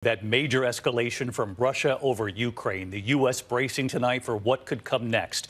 That major escalation from Russia over Ukraine, the U.S. bracing tonight for what could come next.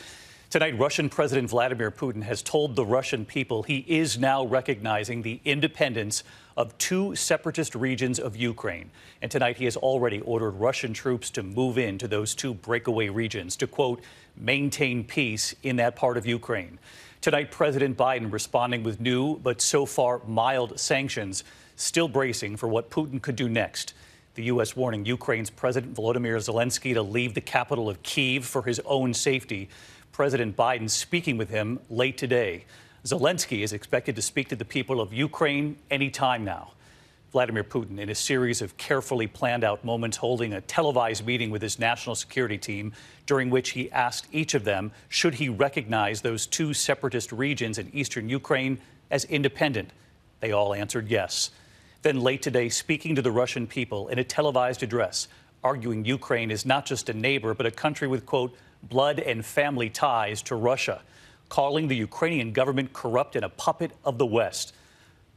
Tonight, Russian President Vladimir Putin has told the Russian people he is now recognizing the independence of two separatist regions of Ukraine. And tonight, he has already ordered Russian troops to move into those two breakaway regions to, quote, maintain peace in that part of Ukraine. Tonight, President Biden responding with new but so far mild sanctions, still bracing for what Putin could do next. The U.S. warning Ukraine's President Volodymyr Zelensky to leave the capital of Kyiv for his own safety. President Biden speaking with him late today. Zelensky is expected to speak to the people of Ukraine any time now. Vladimir Putin, in a series of carefully planned out moments, holding a televised meeting with his national security team, during which he asked each of them should he recognize those two separatist regions in eastern Ukraine as independent. They all answered yes. Then late today, speaking to the Russian people in a televised address, arguing Ukraine is not just a neighbor, but a country with, quote, blood and family ties to Russia, calling the Ukrainian government corrupt and a puppet of the West.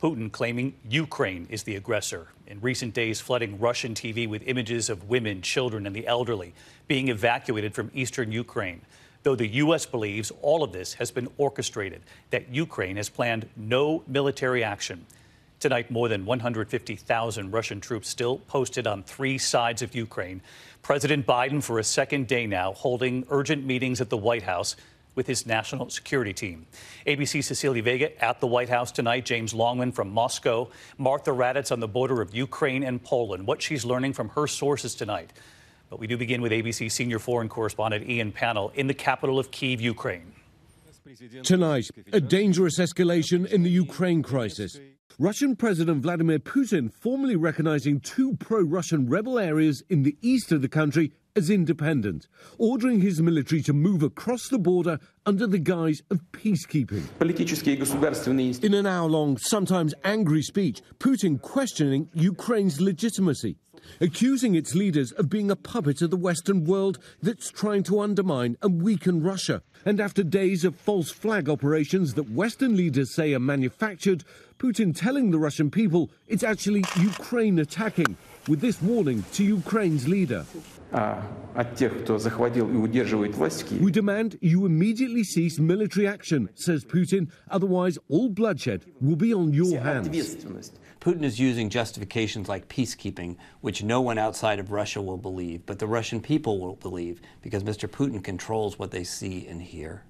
Putin claiming Ukraine is the aggressor. In recent days, flooding Russian TV with images of women, children, and the elderly being evacuated from eastern Ukraine. Though the U.S. believes all of this has been orchestrated, that Ukraine has planned no military action. Tonight, more than 150,000 Russian troops still posted on three sides of Ukraine. President Biden, for a second day now, holding urgent meetings at the White House with his national security team. ABC's Cecilia Vega at the White House tonight. James Longman from Moscow. Martha Raddatz on the border of Ukraine and Poland. What she's learning from her sources tonight. But we do begin with ABC senior foreign correspondent Ian Pannell in the capital of Kyiv, Ukraine. Tonight, a dangerous escalation in the Ukraine crisis. Russian President Vladimir Putin formally recognizing two pro-Russian rebel areas in the east of the country as independent, ordering his military to move across the border under the guise of peacekeeping. In an hour-long, sometimes angry speech, Putin questioning Ukraine's legitimacy, accusing its leaders of being a puppet of the Western world that's trying to undermine and weaken Russia. And after days of false flag operations that Western leaders say are manufactured, Putin telling the Russian people it's actually Ukraine attacking, with this warning to Ukraine's leader. We demand you immediately cease military action, says Putin, otherwise all bloodshed will be on your hands. Putin is using justifications like peacekeeping, which no one outside of Russia will believe, but the Russian people will believe, because Mr. Putin controls what they see and hear.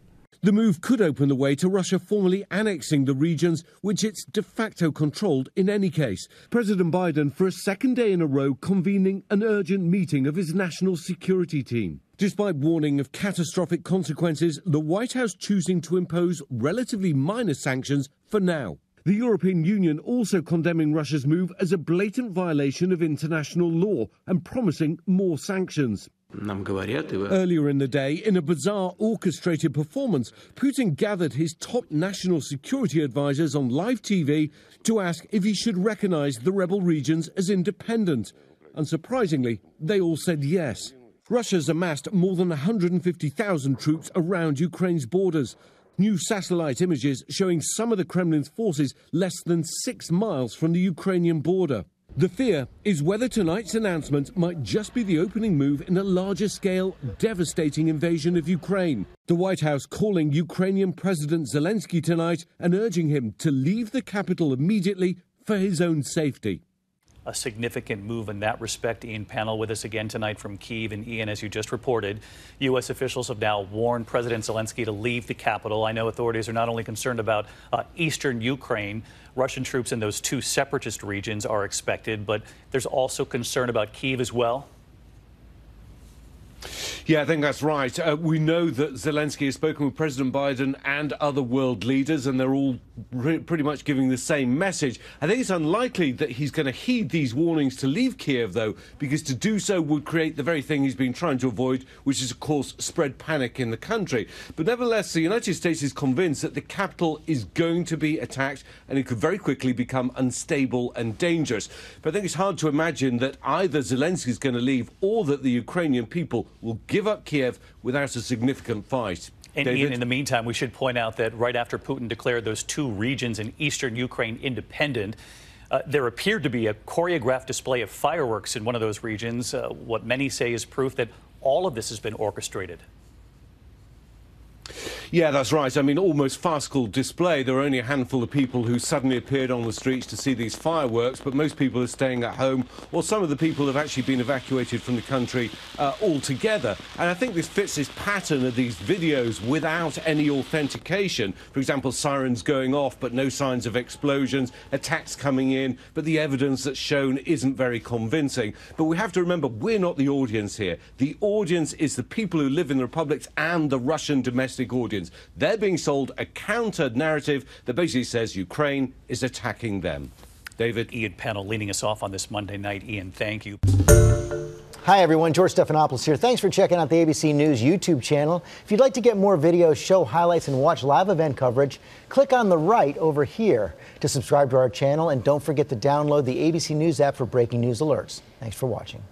The move could open the way to Russia formally annexing the regions which it's de facto controlled in any case. President Biden, for a second day in a row, convening an urgent meeting of his national security team. Despite warning of catastrophic consequences, the White House choosing to impose relatively minor sanctions for now. The European Union also condemning Russia's move as a blatant violation of international law and promising more sanctions. Earlier in the day, in a bizarre orchestrated performance, Putin gathered his top national security advisors on live TV to ask if he should recognize the rebel regions as independent. Unsurprisingly, they all said yes. Russia's amassed more than 150,000 troops around Ukraine's borders. New satellite images showing some of the Kremlin's forces less than 6 miles from the Ukrainian border. The fear is whether tonight's announcement might just be the opening move in a larger-scale, devastating invasion of Ukraine. The White House calling Ukrainian President Zelensky tonight and urging him to leave the capital immediately for his own safety. A significant move in that respect. Ian Pannell with us again tonight from Kyiv. And Ian, as you just reported, U.S. officials have now warned President Zelensky to leave the capital. I know authorities are not only concerned about eastern Ukraine. Russian troops in those two separatist regions are expected, but there's also concern about Kyiv as well. Yeah, I think that's right. We know that Zelensky has spoken with President Biden and other world leaders, and they're all pretty much giving the same message. I think it's unlikely that he's going to heed these warnings to leave Kiev, though, because to do so would create the very thing he's been trying to avoid, which is, of course, spread panic in the country. But nevertheless, the United States is convinced that the capital is going to be attacked, and it could very quickly become unstable and dangerous. But I think it's hard to imagine that either Zelensky is going to leave or that the Ukrainian people will give up Kiev without a significant fight. And Ian, in the meantime, we should point out that right after Putin declared those two regions in eastern Ukraine independent, There appeared to be a choreographed display of fireworks in one of those regions, what many say is proof that all of this has been orchestrated. Yeah, that's right. I mean, almost farcical display. There are only a handful of people who suddenly appeared on the streets to see these fireworks, but most people are staying at home, or some of the people have actually been evacuated from the country altogether. And I think this fits this pattern of these videos without any authentication. For example, sirens going off, but no signs of explosions, attacks coming in, but the evidence that's shown isn't very convincing. But we have to remember, we're not the audience here. The audience is the people who live in the republics and the Russian domestic audience. They're being sold a counter-narrative that basically says Ukraine is attacking them. David? Ian Pennell leading us off on this Monday night. Ian, thank you. Hi, everyone. George Stephanopoulos here. Thanks for checking out the ABC News YouTube channel. If you'd like to get more videos, show highlights, and watch live event coverage, click on the right over here to subscribe to our channel. And don't forget to download the ABC News app for breaking news alerts. Thanks for watching.